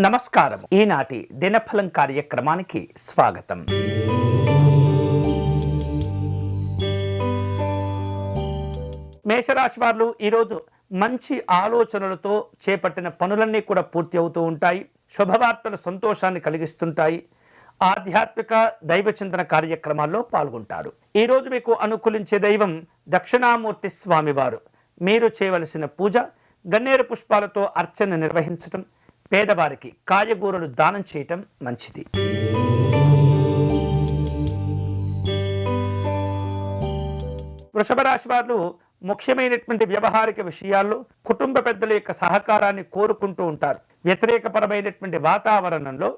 నమస్కారం. ఈనాటి దినఫలం కార్యక్రమానికి స్వాగతం. మేషరాశి వారు ఈరోజు మంచి ఆలోచనలతో చేపట్టిన పనులన్నీ కూడా పూర్తి అవుతూ ఉంటాయి. శుభవార్తలు సంతోషాన్ని కలిగిస్తుంటాయి. ఆధ్యాత్మిక దైవచింతన కార్యక్రమాల్లో పాల్గొంటారు. ఈరోజు మీకు అనుకూలించే దైవం దక్షిణామూర్తి స్వామివారు. మీరు చేయవలసిన పూజ గన్నేరు పుష్పాలతో అర్చన నిర్వహించటం, పేదవారికి కాయగూరలు దానం చేయటం మంచిది. వృషభ రాశి వారు ముఖ్యమైనటువంటి వ్యవహారిక విషయాల్లో కుటుంబ పెద్దల యొక్క సహకారాన్ని కోరుకుంటూ ఉంటారు. వ్యతిరేకపరమైనటువంటి వాతావరణంలో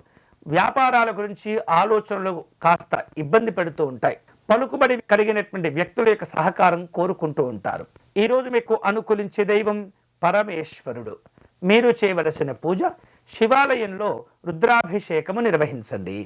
వ్యాపారాల గురించి ఆలోచనలు కాస్త ఇబ్బంది పెడుతూ ఉంటాయి. పలుకుబడి కలిగినటువంటి వ్యక్తుల యొక్క సహకారం కోరుకుంటూ ఉంటారు. ఈరోజు మీకు అనుకూలించే దైవం పరమేశ్వరుడు. మీరు చేయవలసిన పూజ శివాలయంలో రుద్రాభిషేకము నిర్వహించండి.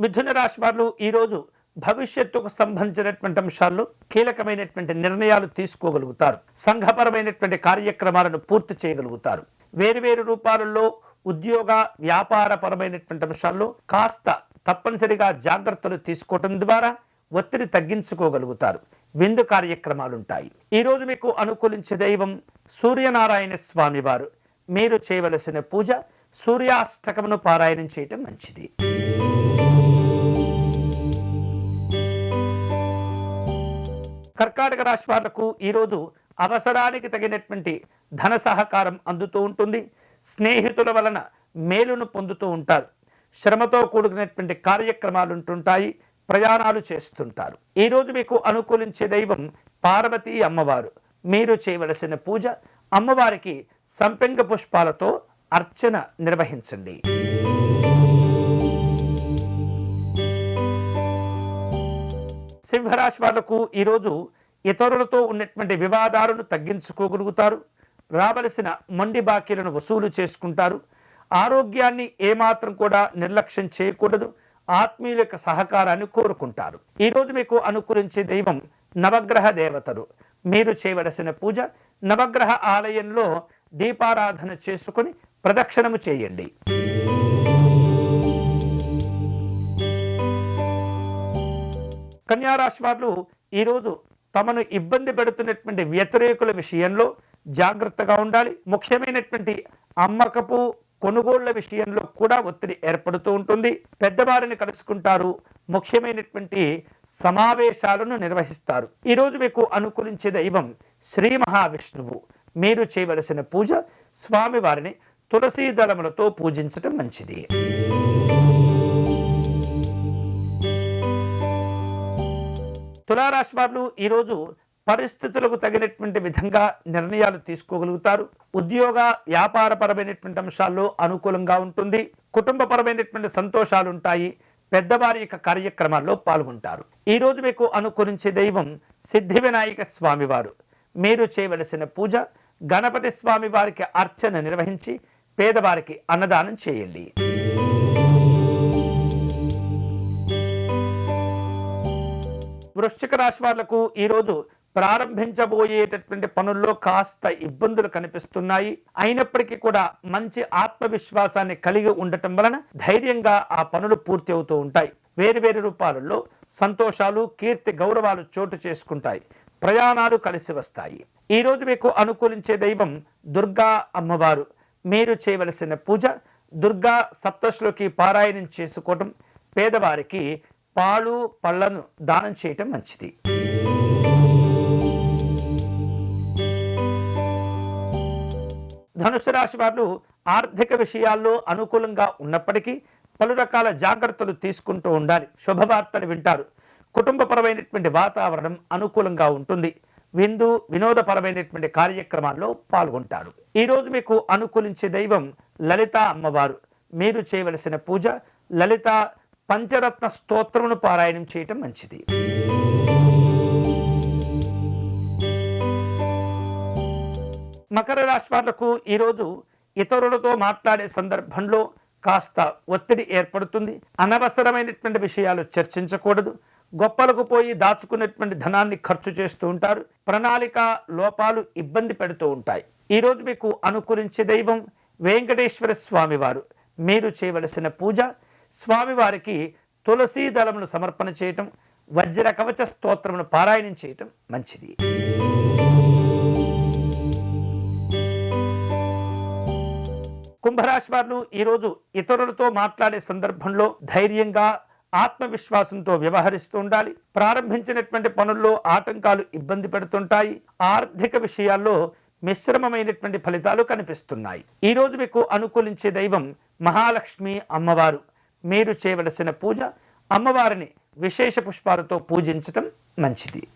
మిథున రాశి వారు ఈరోజు భవిష్యత్తుకు సంబంధించినటువంటి అంశాల్లో కీలకమైనటువంటి నిర్ణయాలు తీసుకోగలుగుతారు. సంఘపరమైనటువంటి కార్యక్రమాలను పూర్తి చేయగలుగుతారు. వేరువేరు రూపాలలో ఉద్యోగ వ్యాపారపరమైనటువంటి అంశాల్లో కాస్త తప్పనిసరిగా జాగ్రత్తలు తీసుకోవటం ద్వారా ఒత్తిడి తగ్గించుకోగలుగుతారు. విందు కార్యక్రమాలుంటాయి. ఈరోజు మీకు అనుకూలించే దైవం సూర్యనారాయణ స్వామి వారు. మీరు చేయవలసిన పూజ సూర్యాష్టకమును పారాయణం చేయటం మంచిది. కర్కాటక రాశి వాళ్లకు ఈరోజు అవసరానికి తగినటువంటి ధన సహకారం అందుతూ ఉంటుంది. స్నేహితుల వలన మేలును పొందుతూ ఉంటారు. శ్రమతో కూడుకున్నటువంటి కార్యక్రమాలు ఉంటుంటాయి. ప్రయాణాలు చేస్తుంటారు. ఈరోజు మీకు అనుకూలించే దైవం పార్వతీ అమ్మవారు. మీరు చేయవలసిన పూజ అమ్మవారికి సంపెంగ పుష్పాలతో అర్చన నిర్వహించండి. సింహరాశి వాళ్లకు ఈరోజు ఇతరులతో ఉన్నటువంటి వివాదాలను తగ్గించుకోగలుగుతారు. రావలసిన మొండి బాకీలను వసూలు చేసుకుంటారు. ఆరోగ్యాన్ని ఏమాత్రం కూడా నిర్లక్ష్యం చేయకూడదు. ఆత్మీయుల యొక్క సహకారాన్ని కోరుకుంటారు. ఈరోజు మీకు అనుకూలించే దైవం నవగ్రహ దేవతలు. మీరు చేయవలసిన పూజ నవగ్రహ ఆలయంలో దీపారాధన చేసుకుని ప్రదక్షిణము చేయండి. కన్యారాశి వారు ఈరోజు తమను ఇబ్బంది పెడుతున్నటువంటి వ్యతిరేకుల విషయంలో జాగ్రత్తగా ఉండాలి. ముఖ్యమైనటువంటి అమ్మకపు కొనుగోళ్ల విషయంలో కూడా ఒత్తిడి ఏర్పడుతూ ఉంటుంది. పెద్దవారిని కలుసుకుంటారు. ముఖ్యమైనటువంటి సమావేశాలను నిర్వహిస్తారు. ఈరోజు మీకు అనుకూలించే దైవం శ్రీ మహావిష్ణువు. మీరు చేయవలసిన పూజ స్వామివారిని తులసీ దళములతో పూజించటం మంచిది. తులారాశి వారు ఈరోజు పరిస్థితులకు తగినటువంటి విధంగా నిర్ణయాలు తీసుకోగలుగుతారు. ఉద్యోగ వ్యాపారపరమైనటువంటి అంశాల్లో అనుకూలంగా ఉంటుంది. కుటుంబపరమైనటువంటి సంతోషాలు ఉంటాయి. పెద్దవారి యొక్క కార్యక్రమాల్లో పాల్గొంటారు. ఈరోజు మీకు అనుకూలించే దైవం సిద్ధి వినాయక స్వామివారు. మీరు చేయవలసిన పూజ గణపతి స్వామి వారికి అర్చన నిర్వహించి పేదవారికి అన్నదానం చేయండి. వృశ్చిక రాశి వాళ్లకు ఈరోజు ప్రారంభించబోయేటటువంటి పనుల్లో కాస్త ఇబ్బందులు కనిపిస్తున్నాయి. అయినప్పటికీ కూడా మంచి ఆత్మవిశ్వాసాన్ని కలిగి ఉండటం వలన ధైర్యంగా ఆ పనులు పూర్తి అవుతూ ఉంటాయి. వేరువేరు రూపాలలో సంతోషాలు, కీర్తి, గౌరవాలు చోటు చేసుకుంటాయి. ప్రయాణాలు కలిసి వస్తాయి. ఈరోజు మీకు అనుకూలించే దైవం దుర్గా అమ్మవారు. మీరు చేయవలసిన పూజ దుర్గా సప్తశ్లోకి పారాయణం చేసుకోవటం, పేదవారికి పాలు పళ్లను దానం చేయటం మంచిది. ధనుసు రాశి వారు ఆర్థిక విషయాల్లో అనుకూలంగా ఉన్నప్పటికీ పలు రకాల జాగ్రత్తలు తీసుకుంటూ ఉండాలి. శుభవార్తలు వింటారు. కుటుంబపరమైనటువంటి వాతావరణం అనుకూలంగా ఉంటుంది. విందు వినోదపరమైనటువంటి కార్యక్రమాల్లో పాల్గొంటారు. ఈరోజు మీకు అనుకూలించే దైవం లలిత అమ్మవారు. మీరు చేయవలసిన పూజ లలిత పంచరత్న స్తోత్రమును పారాయణం చేయటం మంచిది. మకర రాశి వాళ్లకు ఈరోజు ఇతరులతో మాట్లాడే సందర్భంలో కాస్త ఒత్తిడి ఏర్పడుతుంది. అనవసరమైనటువంటి విషయాలు చర్చించకూడదు. గొప్పలకు పోయి దాచుకున్నటువంటి ధనాన్ని ఖర్చు చేస్తూ ఉంటారు. ప్రణాళిక లోపాలు ఇబ్బంది పెడుతూ ఉంటాయి. ఈరోజు మీకు అనుకూలించే దైవం వెంకటేశ్వర స్వామివారు. మీరు చేయవలసిన పూజ స్వామివారికి తులసీ దళమును సమర్పణ చేయటం, వజ్ర కవచ స్తోత్రమును పారాయణం చేయటం మంచిది. కుంభరాశి వారు ఈరోజు ఇతరులతో మాట్లాడే సందర్భంలో ధైర్యంగా ఆత్మవిశ్వాసంతో వ్యవహరిస్తూ ఉండాలి. ప్రారంభించినటువంటి పనుల్లో ఆటంకాలు ఇబ్బంది పెడుతుంటాయి. ఆర్థిక విషయాల్లో మిశ్రమమైనటువంటి ఫలితాలు కనిపిస్తున్నాయి. ఈరోజు మీకు అనుకూలించే దైవం మహాలక్ష్మి అమ్మవారు. మీరు చేయవలసిన పూజ అమ్మవారిని విశేష పుష్పాలతో పూజించటం మంచిది.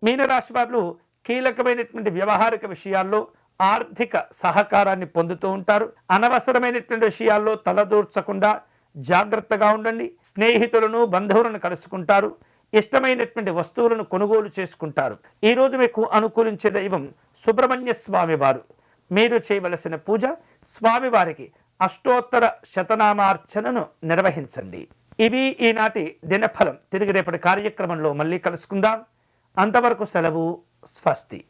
మీనరాశి వారు కీలకమైనటువంటి వ్యవహారిక విషయాల్లో ఆర్థిక సహకారాన్ని పొందుతూ ఉంటారు. అనవసరమైనటువంటి విషయాల్లో తలదూర్చకుండా జాగ్రత్తగా ఉండండి. స్నేహితులను బంధువులను కలుసుకుంటారు. ఇష్టమైనటువంటి వస్తువులను కొనుగోలు చేసుకుంటారు. ఈరోజు మీకు అనుకూలించే దైవం సుబ్రహ్మణ్య స్వామి వారు. మీరు చేయవలసిన పూజ స్వామివారికి అష్టోత్తర శతనామార్చనను నిర్వహించండి. ఇవి ఈనాటి దినఫలం. తిరిగి రేపటి కార్యక్రమంలో మళ్ళీ కలుసుకుందాం. అంతవరకు సెలవు. స్వస్తి.